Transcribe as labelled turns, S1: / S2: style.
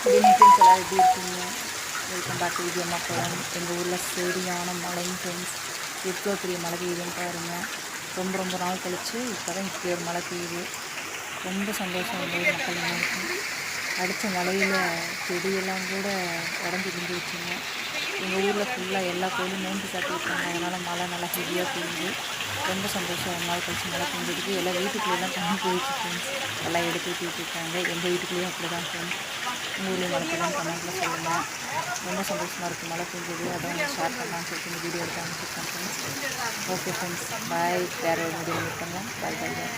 S1: Good evening friends, எல்லோரும் எப்படி இருக்கீங்க? வெல்கம் பேக் டு விஜய் அம்மா படம். எங்கள் ஊரில் சரியான மழைங்க ஃப்ரெண்ட்ஸ். எவ்வளோ பெரிய மழை பெய்யுதுன்னு பாருங்கள். ரொம்ப ரொம்ப நாள் கழித்து இப்போ தான் இப்படி ஒரு மழை பெய்யுது. ரொம்ப சந்தோஷம் இந்த ஊர் மக்கள் எல்லாருக்கும். அடித்த மழையில் செடியெல்லாம் கூட உடஞ்சி விழுந்துருச்சுங்க. எங்கள் ஊரில் ஃபுல்லாக எல்லா கோயிலும் நோன்பு சாப்பிட்டுருக்காங்க. அதனால் மழை நல்லா ஹெவியாக பெய்யுது. ரொம்ப சந்தோஷம். ஒரு நாள் கழிச்சு மழை பெஞ்சதுக்கு எல்லாம் வீட்டுக்குள்ளேலாம் தண்ணி போயிடுச்சு ஃப்ரெண்ட்ஸ். எல்லாம் எடுத்து ஊற்றிட்டு இருக்காங்க. எங்கள் வீட்டுக்குள்ளேயும் அப்படி தான் ஃப்ரெண்ட்ஸ். உங்கள் ஊர்லேயும் மழை பெய்யலாம் கமெண்ட்டில் சொல்லுங்கள். ரொம்ப சந்தோஷமாக இருக்குது மழை பெஞ்சது. அதை வந்து ஷேர் பண்ணலான்னு சொல்லிட்டு இந்த வீடியோ எடுத்து அனுப்பிச்சிருக்கேன் ஃப்ரெண்ட்ஸ். ஓகே ஃப்ரெண்ட்ஸ், பாய். வேறு ஒரு வீடியோ மீட் பண்ணலாம். பாய் பாய் பாய்.